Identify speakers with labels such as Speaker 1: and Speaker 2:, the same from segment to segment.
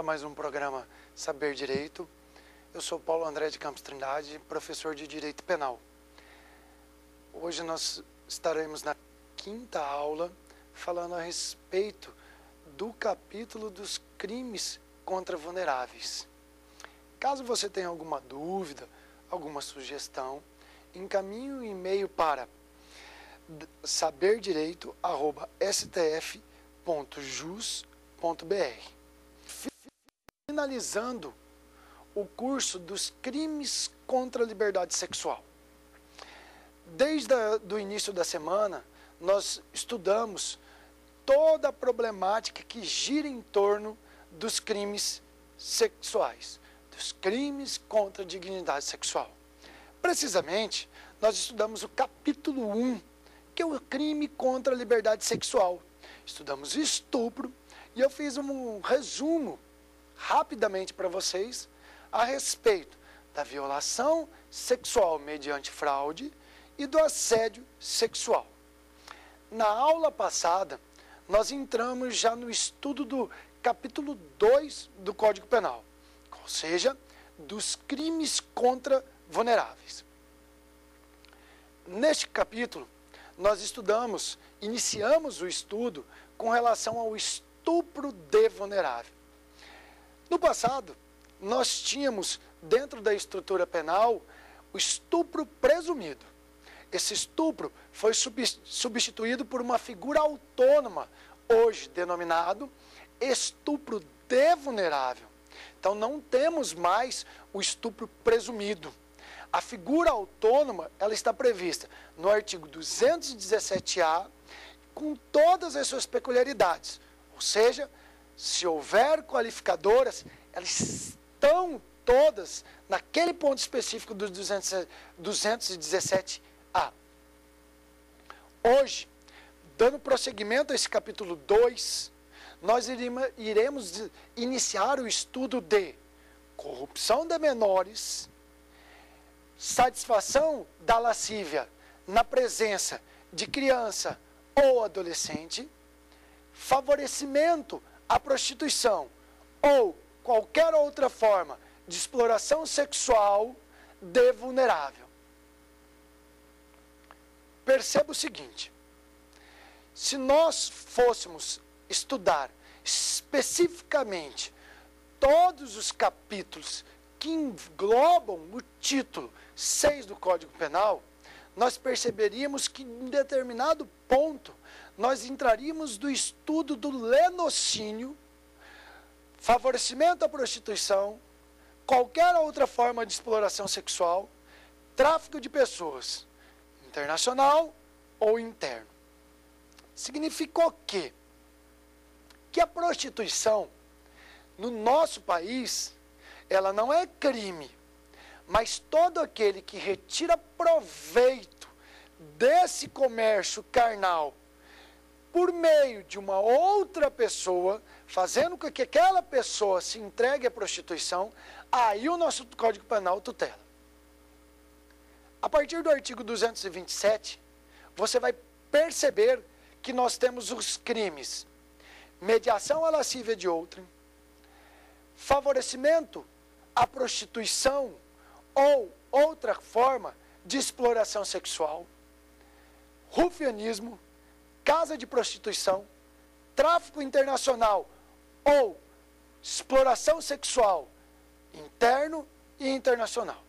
Speaker 1: a mais um programa Saber Direito. Eu sou Paulo André de Campos Trindade, professor de Direito Penal. Hoje nós estaremos na quinta aula falando a respeito do capítulo dos crimes contra vulneráveis. Caso você tenha alguma dúvida, alguma sugestão, encaminhe um e-mail para saberdireito@stf.jus.br. Finalizando o curso dos crimes contra a liberdade sexual. Desde o início da semana, nós estudamos toda a problemática que gira em torno dos crimes sexuais, dos crimes contra a dignidade sexual. Precisamente, nós estudamos o capítulo 1, que é o crime contra a liberdade sexual. Estudamos estupro e eu fiz um resumo rapidamente para vocês a respeito da violação sexual mediante fraude e do assédio sexual. Na aula passada, nós entramos já no estudo do capítulo 2 do Código Penal, ou seja, dos crimes contra vulneráveis. Neste capítulo, nós iniciamos o estudo com relação ao estupro de vulnerável. No passado, nós tínhamos, dentro da estrutura penal, o estupro presumido. Esse estupro foi substituído por uma figura autônoma, hoje denominado estupro de vulnerável. Então, não temos mais o estupro presumido. A figura autônoma, ela está prevista no artigo 217-A, com todas as suas peculiaridades. Ou seja, se houver qualificadoras, elas estão todas naquele ponto específico do 217-A. Hoje, dando prosseguimento a esse capítulo 2, nós iremos iniciar o estudo de corrupção de menores, satisfação da lascívia na presença de criança ou adolescente, favorecimento à prostituição ou qualquer outra forma de exploração sexual de vulnerável. Perceba o seguinte: se nós fôssemos estudar especificamente todos os capítulos que englobam o título 6 do Código Penal, nós perceberíamos que em determinado ponto nós entraríamos do estudo do lenocínio, favorecimento à prostituição, qualquer outra forma de exploração sexual, tráfico de pessoas, internacional ou interno. Significou que a prostituição, no nosso país, ela não é crime, mas todo aquele que retira proveito desse comércio carnal por meio de uma outra pessoa, fazendo com que aquela pessoa se entregue à prostituição, aí o nosso Código Penal tutela. A partir do artigo 227, você vai perceber que nós temos os crimes: mediação à lascívia de outrem, favorecimento à prostituição ou outra forma de exploração sexual, rufianismo, casa de prostituição, tráfico internacional ou exploração sexual interno e internacional.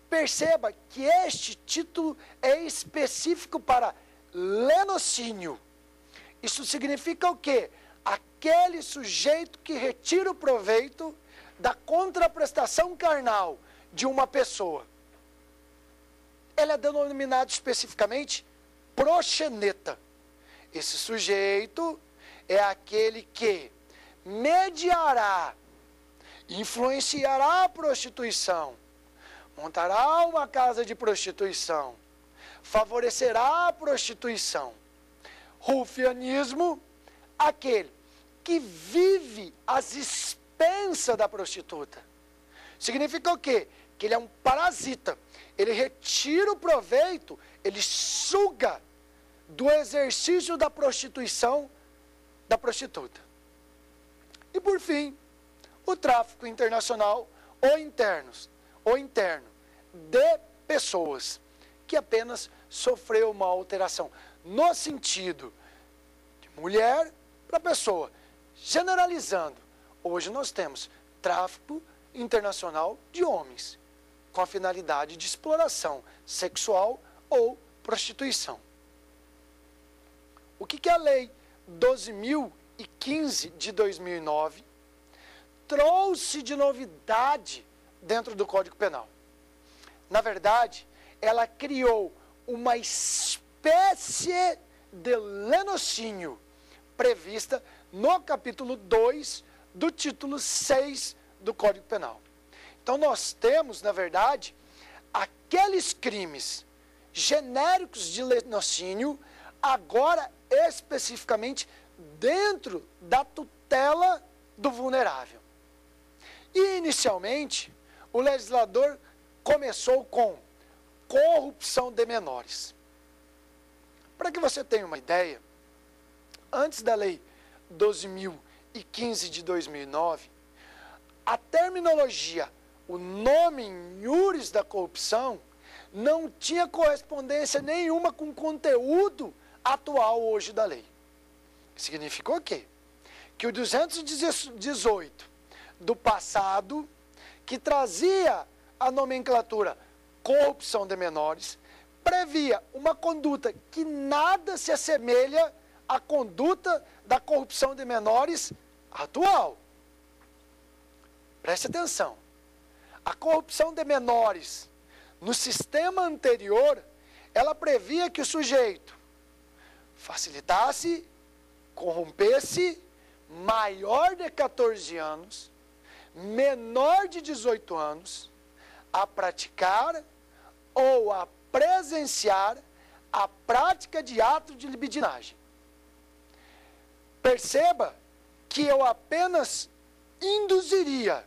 Speaker 1: Perceba que este título é específico para lenocínio. Isso significa o quê? Aquele sujeito que retira o proveito da contraprestação carnal de uma pessoa. Ele é denominado especificamente proxeneta. Esse sujeito é aquele que mediará, influenciará a prostituição, montará uma casa de prostituição, favorecerá a prostituição. Rufianismo, aquele que vive às expensas da prostituta. Significa o quê? Que ele é um parasita. Ele retira o proveito, ele suga do exercício da prostituição da prostituta. E por fim, o tráfico internacional ou interno de pessoas, que apenas sofreu uma alteração no sentido de mulher para pessoa. Generalizando, hoje nós temos tráfico internacional de homens, com a finalidade de exploração sexual ou prostituição. O que a Lei 12.015 de 2009 trouxe de novidade dentro do Código Penal? Na verdade, ela criou uma espécie de lenocínio prevista no capítulo 2 do título 6 do Código Penal. Então nós temos, na verdade, aqueles crimes genéricos de lenocínio, agora especificamente dentro da tutela do vulnerável. E inicialmente, o legislador começou com corrupção de menores. Para que você tenha uma ideia, antes da Lei 12.015 de 2009, a terminologia, o nome em iuris da corrupção, não tinha correspondência nenhuma com o conteúdo atual hoje da lei. Significou o quê? Que o 218 do passado, que trazia a nomenclatura corrupção de menores, previa uma conduta que nada se assemelha à conduta da corrupção de menores atual. Preste atenção. A corrupção de menores, no sistema anterior, ela previa que o sujeito facilitasse, corrompesse, maior de 14 anos, menor de 18 anos, a praticar ou a presenciar a prática de ato de libidinagem. Perceba que eu apenas induziria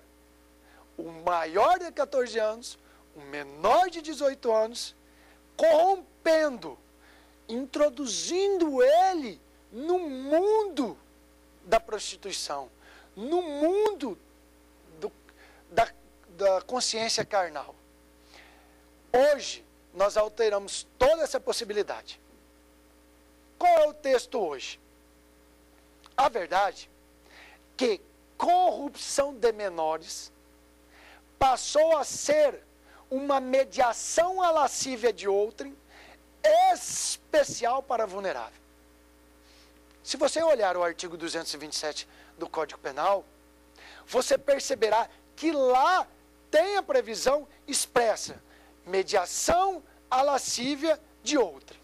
Speaker 1: o maior de 14 anos, o menor de 18 anos, corrompendo, introduzindo ele no mundo da prostituição, no mundo da consciência carnal. Hoje, nós alteramos toda essa possibilidade. Qual é o texto hoje? A verdade é que corrupção de menores passou a ser uma mediação à lascívia de outrem especial para vulnerável. Se você olhar o artigo 227 do Código Penal, você perceberá que lá tem a previsão expressa, mediação à lascívia de outrem.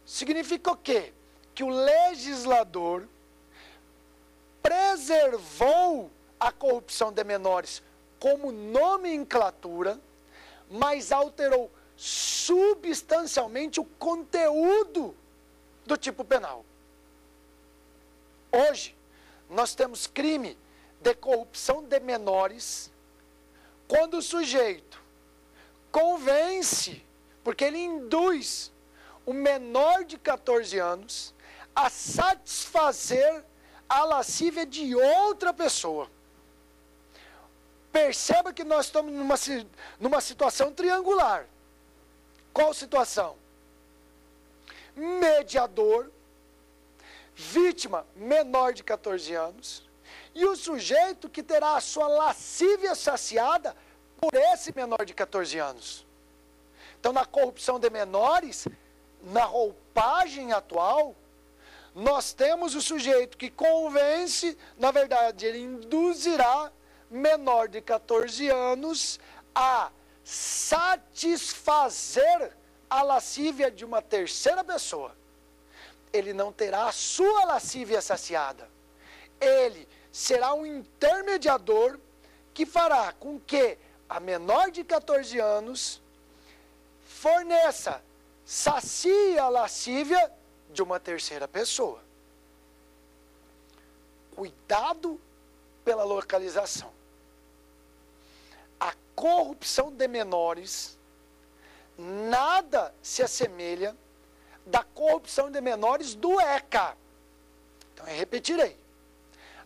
Speaker 1: Significa o quê? Que o legislador preservou a corrupção de menores como nomenclatura, mas alterou substancialmente o conteúdo do tipo penal. Hoje, nós temos crime de corrupção de menores quando o sujeito convence, porque ele induz o menor de 14 anos a satisfazer a lascívia de outra pessoa. Perceba que nós estamos numa situação triangular. Qual situação? Mediador, vítima menor de 14 anos, e o sujeito que terá a sua lascívia saciada por esse menor de 14 anos. Então, na corrupção de menores, na roupagem atual, nós temos o sujeito que convence, na verdade, ele induzirá menor de 14 anos a satisfazer a lascívia de uma terceira pessoa. Ele não terá a sua lascívia saciada. Ele será um intermediador que fará com que a menor de 14 anos forneça, sacie a lascívia de uma terceira pessoa. Cuidado pela localização. A corrupção de menores nada se assemelha da corrupção de menores do ECA. Então, eu repetirei.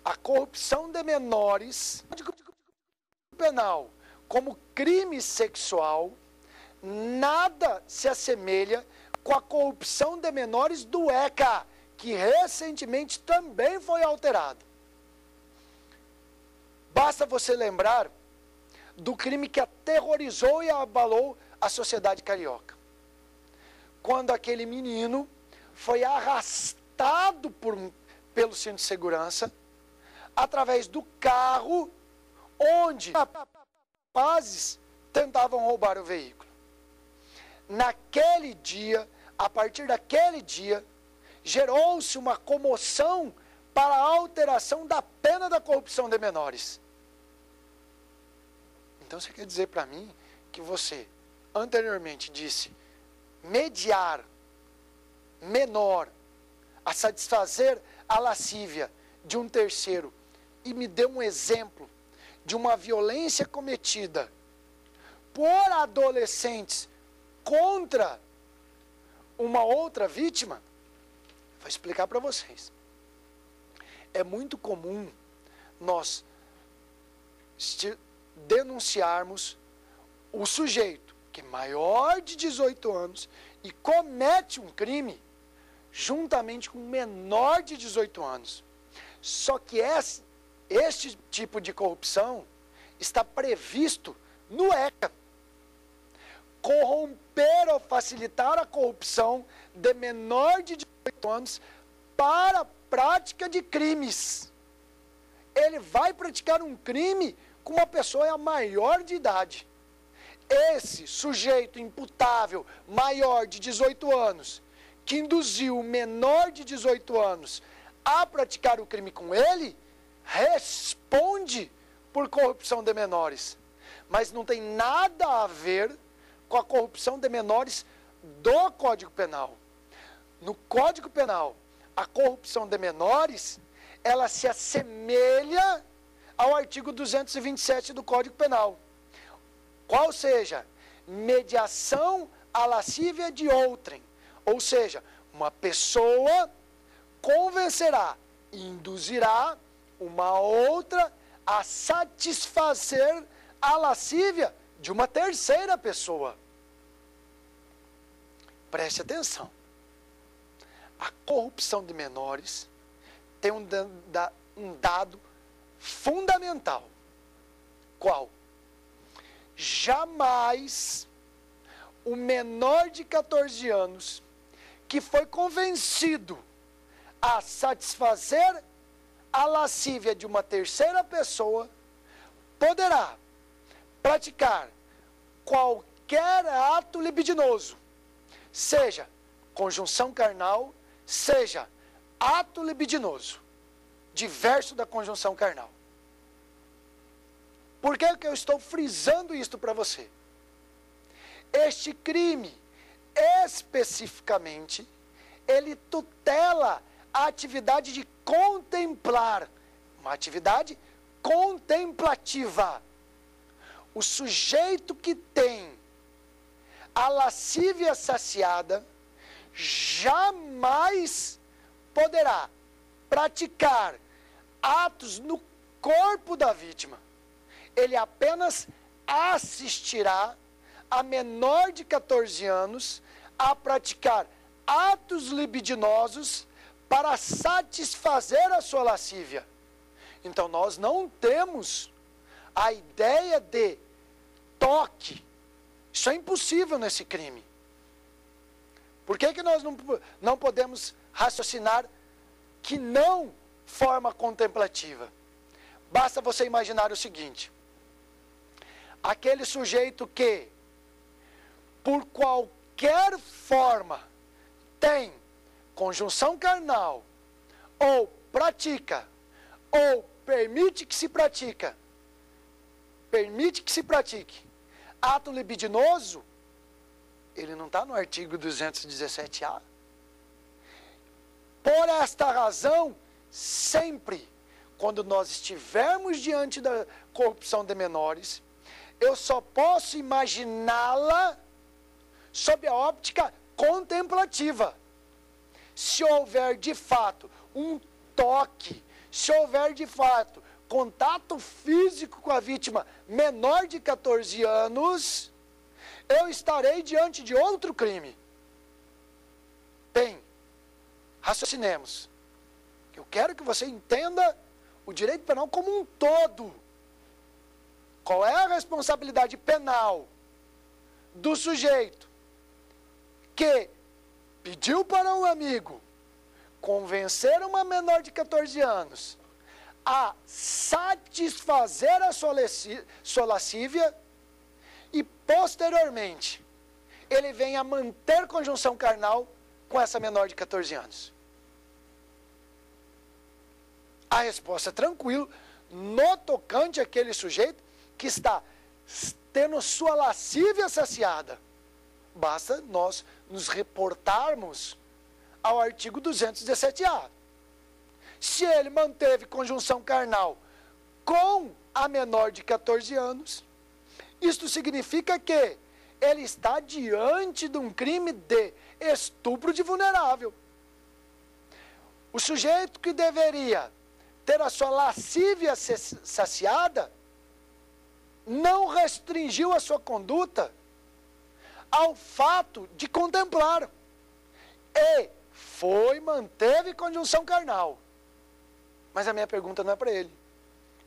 Speaker 1: a corrupção de menores, Código Penal, como crime sexual, nada se assemelha com a corrupção de menores do ECA, que recentemente também foi alterado. Basta você lembrar do crime que aterrorizou e abalou a sociedade carioca. Quando aquele menino foi arrastado pelo cinto de segurança, através do carro, onde rapazes tentavam roubar o veículo. Naquele dia, a partir daquele dia, gerou-se uma comoção para a alteração da pena da corrupção de menores. Então você quer dizer para mim que você, anteriormente, disse mediar menor a satisfazer a lascívia de um terceiro e me deu um exemplo de uma violência cometida por adolescentes contra uma outra vítima? Vou explicar para vocês. É muito comum nós denunciarmos o sujeito que é maior de 18 anos e comete um crime juntamente com um menor de 18 anos. Só que este tipo de corrupção está previsto no ECA. Corromper ou facilitar a corrupção de menor de 18 anos para a prática de crimes. Ele vai praticar um crime com uma pessoa maior de idade. Esse sujeito imputável maior de 18 anos, que induziu o menor de 18 anos a praticar o crime com ele, responde por corrupção de menores. Mas não tem nada a ver com a corrupção de menores do Código Penal. No Código Penal, a corrupção de menores, ela se assemelha ao artigo 227 do Código Penal. Qual seja, mediação à lascívia de outrem. Ou seja, uma pessoa convencerá e induzirá uma outra a satisfazer a lascívia de uma terceira pessoa. Preste atenção. A corrupção de menores tem um dado fundamental. Qual? Jamais o menor de 14 anos que foi convencido a satisfazer a lascívia de uma terceira pessoa poderá praticar qualquer ato libidinoso, seja conjunção carnal, seja ato libidinoso, diverso da conjunção carnal. Por que eu estou frisando isto para você? Este crime, especificamente, ele tutela a atividade de contemplar, uma atividade contemplativa. O sujeito que tem a lascívia saciada jamais poderá praticar atos no corpo da vítima. Ele apenas assistirá a menor de 14 anos a praticar atos libidinosos para satisfazer a sua lascívia. Então nós não temos a ideia de toque. Isso é impossível nesse crime. Por que nós não podemos raciocinar que não forma contemplativa? Basta você imaginar o seguinte: aquele sujeito que, por qualquer forma, tem conjunção carnal, ou pratica, ou permite que se pratique ato libidinoso, ele não está no artigo 217A. Por esta razão, sempre, quando nós estivermos diante da corrupção de menores, eu só posso imaginá-la sob a óptica contemplativa. Se houver, de fato, um toque, se houver de fato contato físico com a vítima menor de 14 anos, eu estarei diante de outro crime. Bem, raciocinemos. Eu quero que você entenda o direito penal como um todo. Qual é a responsabilidade penal do sujeito que pediu para um amigo convencer uma menor de 14 anos a satisfazer a sua lascívia e, posteriormente, ele vem a manter conjunção carnal com essa menor de 14 anos? A resposta é tranquila, no tocante àquele sujeito que está tendo sua lascívia saciada. Basta nós nos reportarmos ao artigo 217-A. Se ele manteve conjunção carnal com a menor de 14 anos, isto significa que ele está diante de um crime de estupro de vulnerável. O sujeito que deveria ter a sua lascívia saciada não restringiu a sua conduta ao fato de contemplar e manteve conjunção carnal. Mas a minha pergunta não é para ele,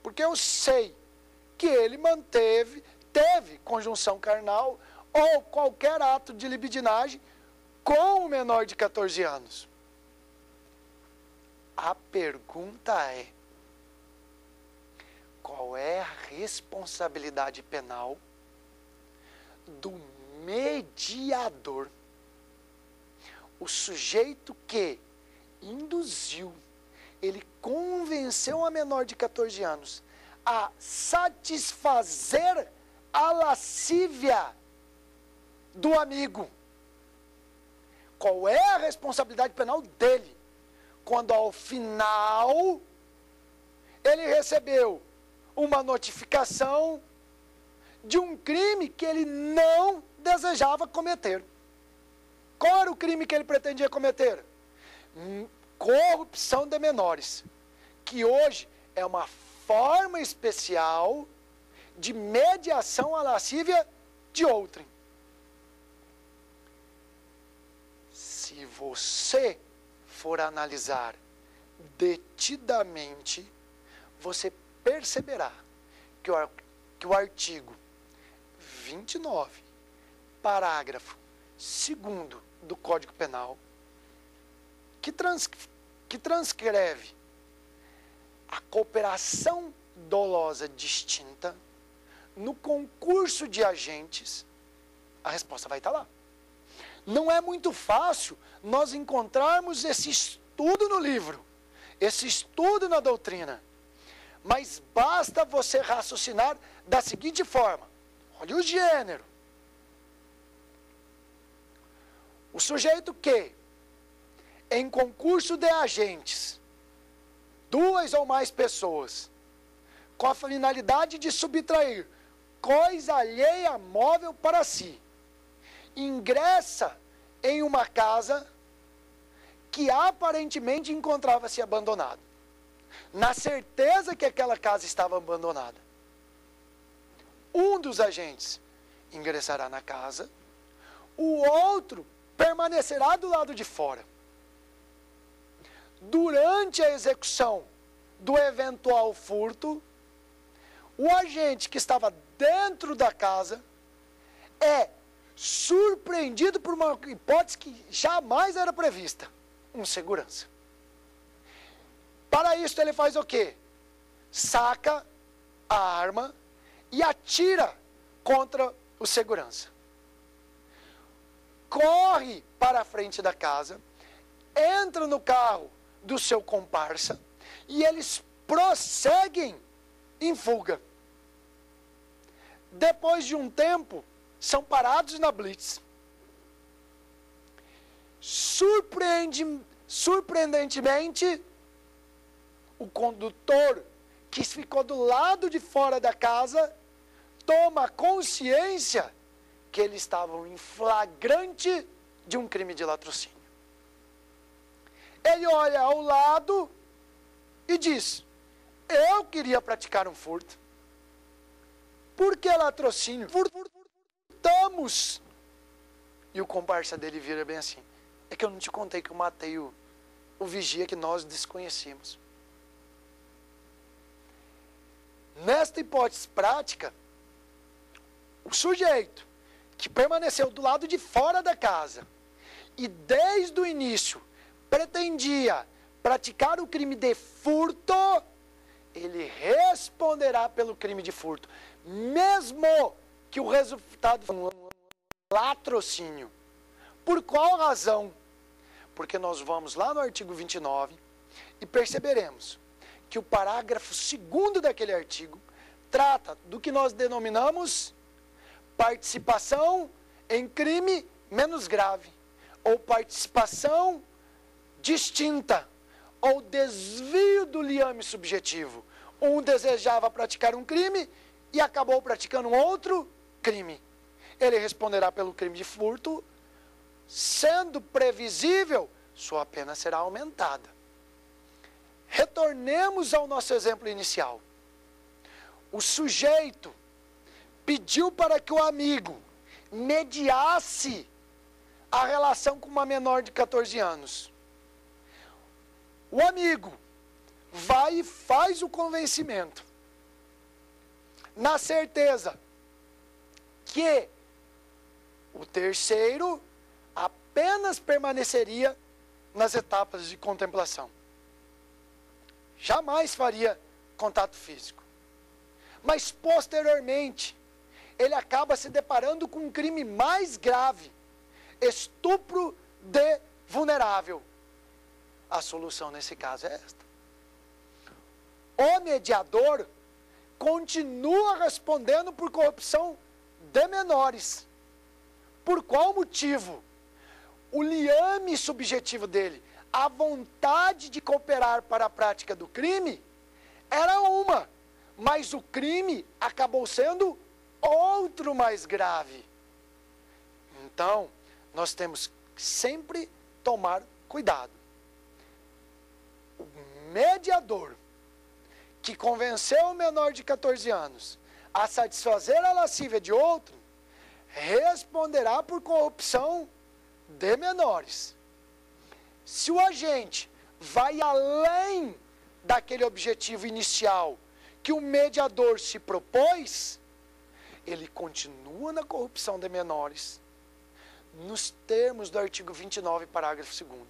Speaker 1: porque eu sei que ele teve conjunção carnal ou qualquer ato de libidinagem com o menor de 14 anos. A pergunta é: qual é a responsabilidade penal do mediador? O sujeito que induziu, ele convenceu a menor de 14 anos a satisfazer a lascívia do amigo. Qual é a responsabilidade penal dele? Quando ao final ele recebeu uma notificação de um crime que ele não desejava cometer. Qual era o crime que ele pretendia cometer? Corrupção de menores, que hoje é uma forma especial de mediação à lascívia de outrem. Se você for analisar detidamente, você perceberá que o artigo 29, parágrafo 2º do Código Penal, que transcreve a cooperação dolosa distinta no concurso de agentes, a resposta vai estar lá. Não é muito fácil nós encontrarmos esse estudo no livro, esse estudo na doutrina, mas basta você raciocinar da seguinte forma: olha o gênero. O sujeito que, em concurso de agentes, 2 ou mais pessoas, com a finalidade de subtrair coisa alheia móvel para si, ingressa em uma casa que aparentemente encontrava-se abandonada, na certeza que aquela casa estava abandonada. Um dos agentes ingressará na casa, o outro permanecerá do lado de fora. Durante a execução do eventual furto, o agente que estava dentro da casa é surpreendido por uma hipótese que jamais era prevista: um segurança. Para isso ele faz o quê? Saca a arma e atira contra o segurança. Corre para a frente da casa, entra no carro do seu comparsa e eles prosseguem em fuga. Depois de um tempo, são parados na blitz. Surpreendentemente, o condutor que ficou do lado de fora da casa toma consciência que eles estavam em flagrante de um crime de latrocínio. Ele olha ao lado e diz: eu queria praticar um furto. Por que latrocínio? Furtamos. E o comparsa dele vira bem assim: é que eu não te contei que eu matei o vigia que nós desconhecíamos. Nesta hipótese prática, o sujeito que permaneceu do lado de fora da casa e desde o início pretendia praticar o crime de furto, ele responderá pelo crime de furto, mesmo que o resultado foi um latrocínio. Por qual razão? Porque nós vamos lá no artigo 29 e perceberemos que o parágrafo 2º daquele artigo trata do que nós denominamos participação em crime menos grave, ou participação distinta, ou desvio do liame subjetivo. Um desejava praticar um crime e acabou praticando um outro crime. Ele responderá pelo crime de furto, sendo previsível, sua pena será aumentada. Retornemos ao nosso exemplo inicial. O sujeito pediu para que o amigo mediasse a relação com uma menor de 14 anos. O amigo vai e faz o convencimento, na certeza que o terceiro apenas permaneceria nas etapas de contemplação. Jamais faria contato físico. Mas posteriormente, ele acaba se deparando com um crime mais grave: estupro de vulnerável. A solução nesse caso é esta. O mediador continua respondendo por corrupção de menores. Por qual motivo? O liame subjetivo dele, a vontade de cooperar para a prática do crime, era uma, mas o crime acabou sendo outro mais grave. Então, nós temos que sempre tomar cuidado. O mediador que convenceu o menor de 14 anos a satisfazer a lascívia de outro, responderá por corrupção de menores. Se o agente vai além daquele objetivo inicial que o mediador se propôs, ele continua na corrupção de menores, nos termos do artigo 29, parágrafo 2º.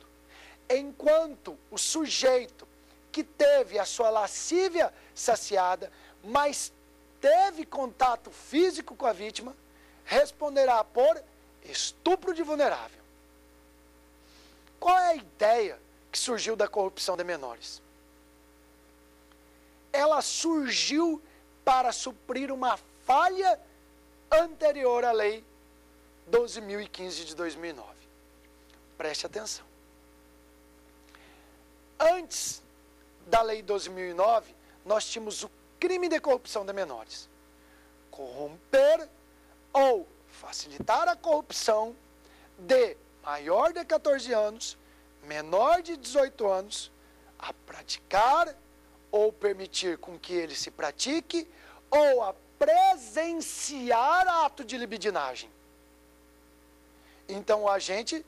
Speaker 1: Enquanto o sujeito que teve a sua lascívia saciada, mas teve contato físico com a vítima, responderá por estupro de vulnerável. Qual é a ideia que surgiu da corrupção de menores? Ela surgiu para suprir uma falha anterior à lei 12.015 de 2009. Preste atenção. Antes da lei 12.009, nós tínhamos o crime de corrupção de menores. Corromper ou facilitar a corrupção de maior de 14 anos, menor de 18 anos, a praticar ou permitir com que ele se pratique, ou a presenciar ato de libidinagem. Então o agente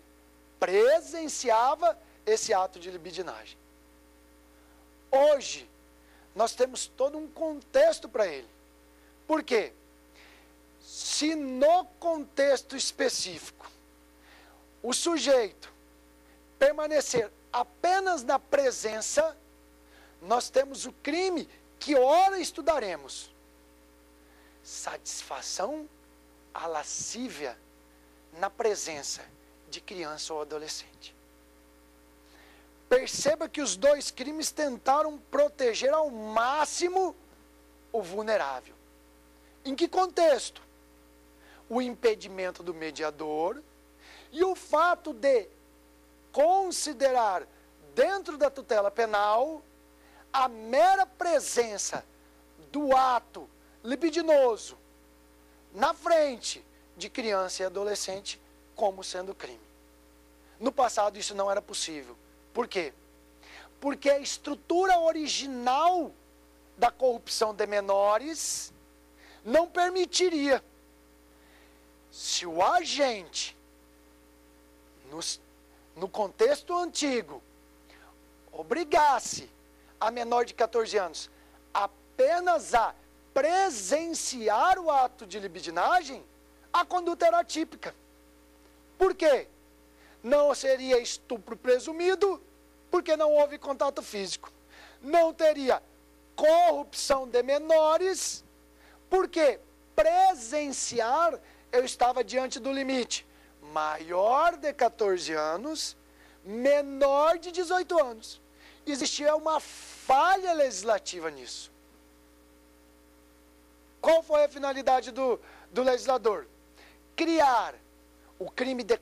Speaker 1: presenciava esse ato de libidinagem. Hoje, nós temos todo um contexto para ele. Por quê? Se no contexto específico, o sujeito permanecer apenas na presença, nós temos o crime que ora estudaremos: satisfação à lascívia na presença de criança ou adolescente. Perceba que os dois crimes tentaram proteger ao máximo o vulnerável. Em que contexto? O impedimento do mediador e o fato de considerar dentro da tutela penal a mera presença do ato libidinoso na frente de criança e adolescente como sendo crime. No passado isso não era possível. Por quê? porque a estrutura original da corrupção de menores não permitiria. Se o agente, no contexto antigo, obrigasse a menor de 14 anos apenas a presenciar o ato de libidinagem, a conduta era atípica. Por quê? Não seria estupro presumido, porque não houve contato físico. Não teria corrupção de menores, porque presenciar eu estava diante do limite. Maior de 14 anos, menor de 18 anos. Existia uma falha legislativa nisso. Qual foi a finalidade do legislador? Criar o crime de